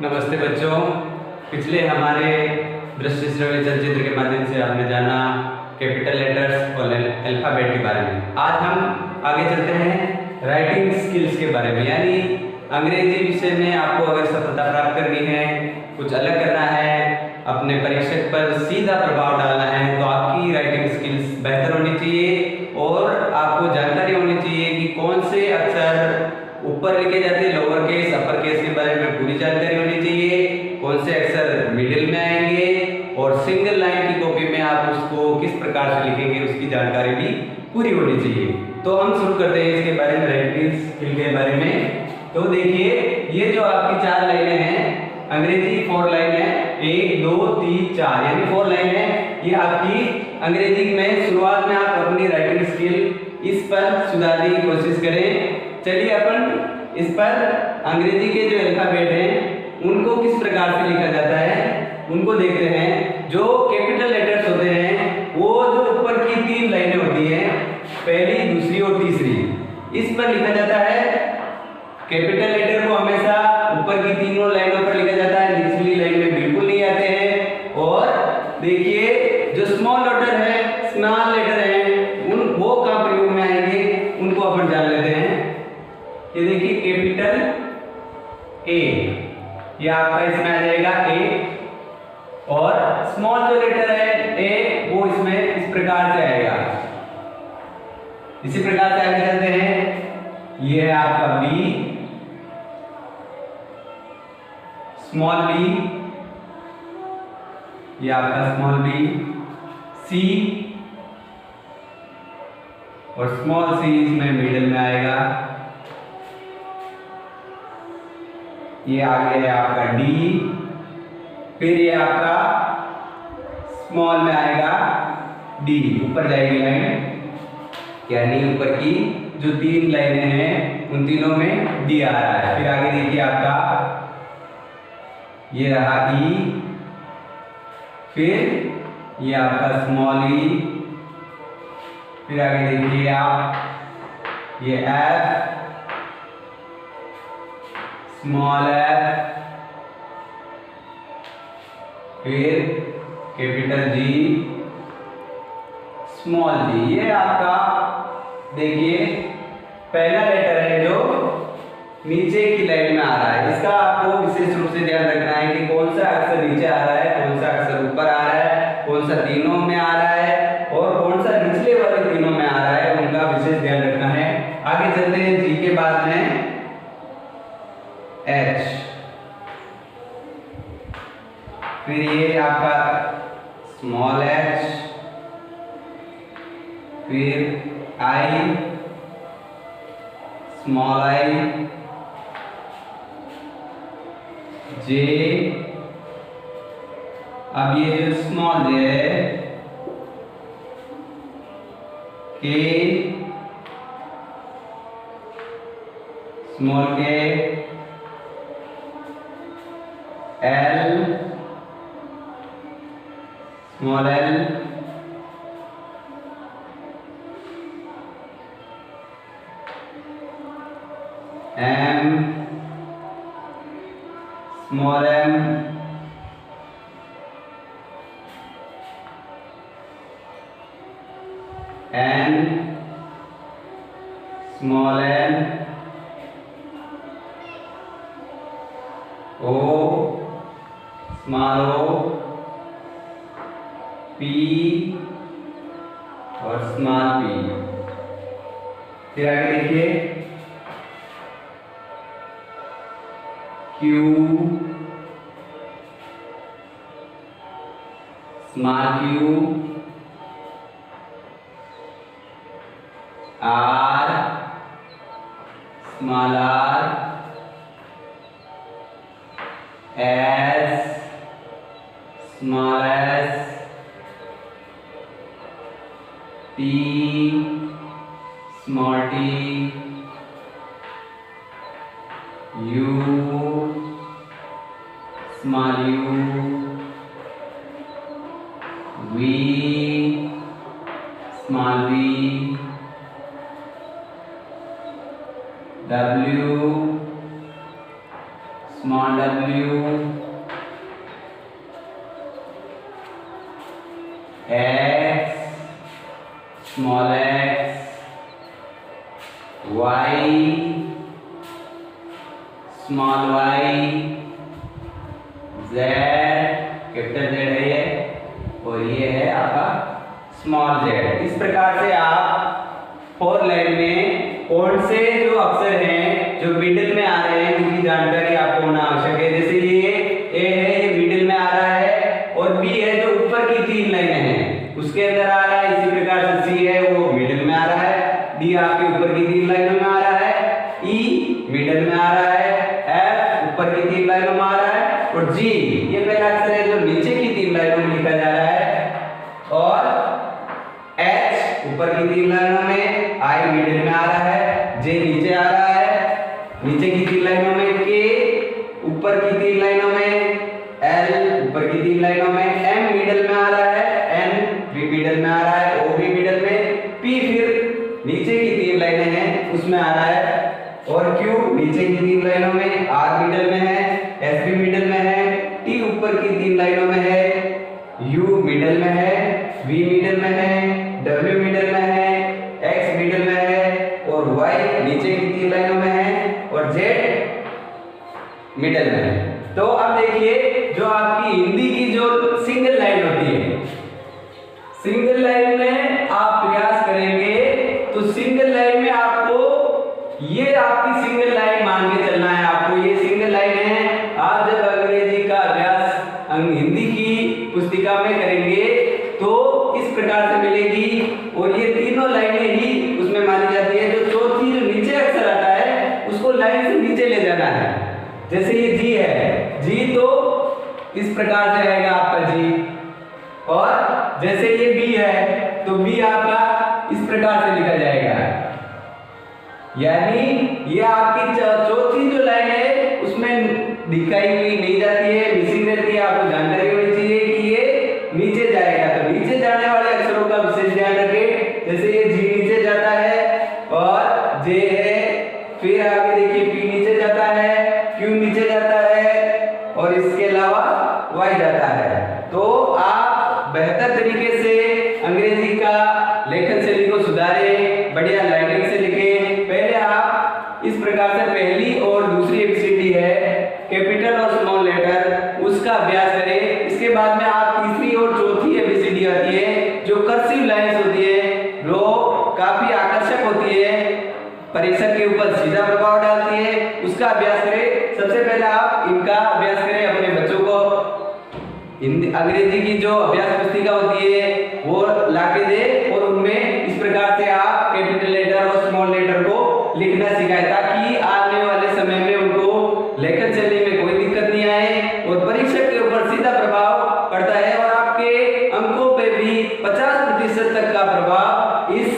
नमस्ते बच्चों। पिछले हमारे दृश्य श्रव्य चलचित्र के माध्यम से आपने जाना कैपिटल लेटर्स और अल्फाबेट के बारे में। आज हम आगे चलते हैं राइटिंग स्किल्स के बारे में, यानी अंग्रेजी विषय में आपको अगर सफलता प्राप्त करनी है, कुछ अलग करना है, अपने परीक्षक पर सीधा प्रभाव डालना है, तो आपकी राइटिंग स्किल्स बेहतर होनी चाहिए और आपको जानकारी होनी चाहिए कि कौन से अक्षर ऊपर लिखे जाते हैं, लोअर केस अपर केस के बारे में पूरी जानकारी होनी चाहिए, कौन से अक्षर मिडिल में आएंगे और सिंगल लाइन की कॉपी में आप उसको किस प्रकार से लिखेंगे उसकी जानकारी भी पूरी होनी चाहिए। तो हम शुरू करते हैं इसके बारे में, राइटिंग स्किल के बारे में। तो देखिए, ये जो आपकी 4 लाइनें हैं, अंग्रेजी 4 लाइन है, 1 2 3 4 यानी 4 लाइन है। ये आपकी अंग्रेजी में शुरुआत में आप अपनी राइटिंग स्किल इस पर सुधारने की कोशिश करें। चलिए अपन इस पर अंग्रेजी के जो अल्फाबेट हैं उनको किस प्रकार से लिखा जाता है उनको देखते हैं। जो कैपिटल लेटर्स होते हैं वो जो ऊपर की 3 लाइनें होती हैं, पहली, दूसरी और तीसरी, इस पर लिखा जाता है। कैपिटल लेटर को हमेशा ऊपर की तीनों लाइनों पर लिखा जाता है, निचली लाइन में बिल्कुल नहीं आते हैं। और देखिए, जो स्मॉल लेटर है, स्मॉल लेटर है, उन वो कहाँ प्रयोग में आएंगे उनको अपन जान लेते हैं। ये देखिए, कैपिटल ए, ये आपका इसमें आ जाएगा ए, और स्मॉल जो लेटर है ए वो इसमें इस प्रकार से आएगा। इसी प्रकार से आगे चलते हैं। ये है आपका बी, स्मॉल बी, ये आपका स्मॉल बी, सी और स्मॉल सी इसमें मिडिल में आएगा। ये आगे है आपका डी, फिर ये आपका स्मॉल में आएगा डी, ऊपर जाएगी लाइन, यानी ऊपर की जो 3 लाइनें हैं उन तीनों में डी आ रहा है। फिर आगे देखिए आपका ये रहा ई, फिर ये आपका स्मॉल ई, फिर आगे देखिए आप ये एफ, स्मॉल एफ, फिर कैपिटल जी, स्मॉल जी। ये आपका देखिए पहला लेटर है जो नीचे की लाइन में आ रहा है। इसका आपको विशेष रूप से ध्यान रखना है कि कौन सा अक्षर नीचे आ रहा है, कौन सा अक्षर ऊपर आ रहा है, कौन सा तीनों में आ रहा है और कौन सा निचले वाले तीनों में आ रहा है, उनका विशेष ध्यान रखना है। आगे चलते हैं, जी के बाद में एच, फिर ये आपका स्मॉल एच, फिर आई, स्मॉल आई, जे, अब ये जो स्मॉल जे है, K, small K, L, small L, M, small M, N, small N, O, small O, P और स्मॉल पी। फिर आगे देखिए Q, small Q, R, small R, S, small S, T, small T, U, small U, V, small V, W, small w, x, small x, y, small y, z, capital Z है ये, और ये है आपका small z। इस प्रकार से आप 4 लाइन में कौन से जो अक्षर हैं जो मिडिल में आ रहे हैं उनकी जानकारी आपको होना आवश्यक है। जैसे ये ए है, ये मिडिल में आ रहा है, और बी है जो ऊपर की 3 लाइनें हैं उसके अंदर आ रहा है। इसी प्रकार से सी है वो मिडिल में आ रहा है, डी आपके ऊपर की 3 लाइनों में आ रहा है, ई मिडिल में आ रहा है, एफ ऊपर की 3 लाइनों में आ रहा है, और जी ये पहला अक्षर है जो नीचे की 3 लाइनों में लिखा जा रहा है, और एच ऊपर की 3 लाइनों में, आई मिडिल में आ रहा है, जे नीचे आ रहा है नीचे की 3 लाइनों में, के ऊपर की 3 लाइनों में, एल ऊपर की 3 लाइनों में, एम मिडिल में आ रहा है, एन भी मिडिल में आ रहा है, ओ भी मिडिल में, पी फिर नीचे की 3 लाइनें हैं उसमें आ रहा है, और क्यू नीचे की 3 लाइनों में, आर मिडिल में है, एस भी मिडिल में है, टी ऊपर की 3 लाइनों में है, यू मिडिल में है, वी मिडिल में है, डब्ल्यू मिडिल में है, एक्स मिडिल में है, और वाई नीचे की 3 लाइनों में है, और जेड मिडिल में है। तो अब देखिए जो आपकी हिंदी की जो सिंगल लाइन होती है, सिंगल लाइन में आप प्रयास करेंगे तो सिंगल लाइन में आपको ये आपकी सिंगल लाइन मान के चलना है। आपको ये सिंगल लाइन है। आप जब अंग्रेजी का अभ्यास हिंदी की पुस्तिका में करेंगे तो इस प्रकार से मिलेगी, और ये तीनों लाइनें ही उसमें मानी जाती है। जो चौथी जो नीचे अक्षर आता है उसको लाइन से नीचे ले जाना है। जैसे ये जी है, जी तो इस प्रकार से आएगा आपका जी, और जैसे ये बी है तो बी आपका इस प्रकार से लिखा जाएगा। यानी ये आपकी चौथी जो लाइन है उसमें दिखाई हुई नहीं जाती है, मिसिंग रहती है। आपको जानकारी होनी चाहिए कि ये नीचे जाएगा, तो नीचे जाने वाले अक्षरों का विशेष ध्यान रखें। जैसे ये जी नीचे जाता है, और जे है, फिर आगे देखिए पी नीचे जाता है, क्यू नीचे जाता है, और इसके अलावा वाई जाता है। तो आप बेहतर तरीके से अंग्रेजी का लेखन शैली को सुधारें, बढ़िया राइटिंग से लिखें। पहले आप इस प्रकार से पहली और दूसरी एबीसीडी है कैपिटल और स्मॉल लेटर, उसका अभ्यास करें। इसके बाद में आप तीसरी और चौथी एबीसीडी आती है जो कर्सिव लाइंस होती है, वो काफी आकर्षक होती है, परीक्षक के ऊपर सीधा प्रभाव डालती है, उसका अभ्यास करें। सबसे पहले आप इनका अभ्यास करें अपने बच्चों को। अंग्रेजी की जो अभ्यास पुस्तिका होती है वो लाके दे, और उनमें इस प्रकार से आप कैपिटल लेटर और स्मॉल लेटर को लिखना सिखाएं, ताकि आने वाले समय में उनको लेखन शैली में कोई दिक्कत नहीं आए, और परीक्षक के ऊपर सीधा प्रभाव पड़ता है, और आपके अंकों पे भी 50% तक का प्रभाव इस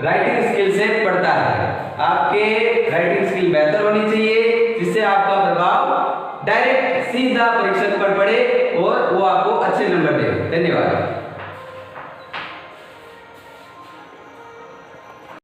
राइटिंग स्किल से पड़ता है। आपके राइटिंग स्किल बेहतर होनी चाहिए, जिससे आपका प्रभाव डायरेक्ट सीधा परीक्षक पर पड़े और वो आपको अच्छे नंबर दे। धन्यवाद।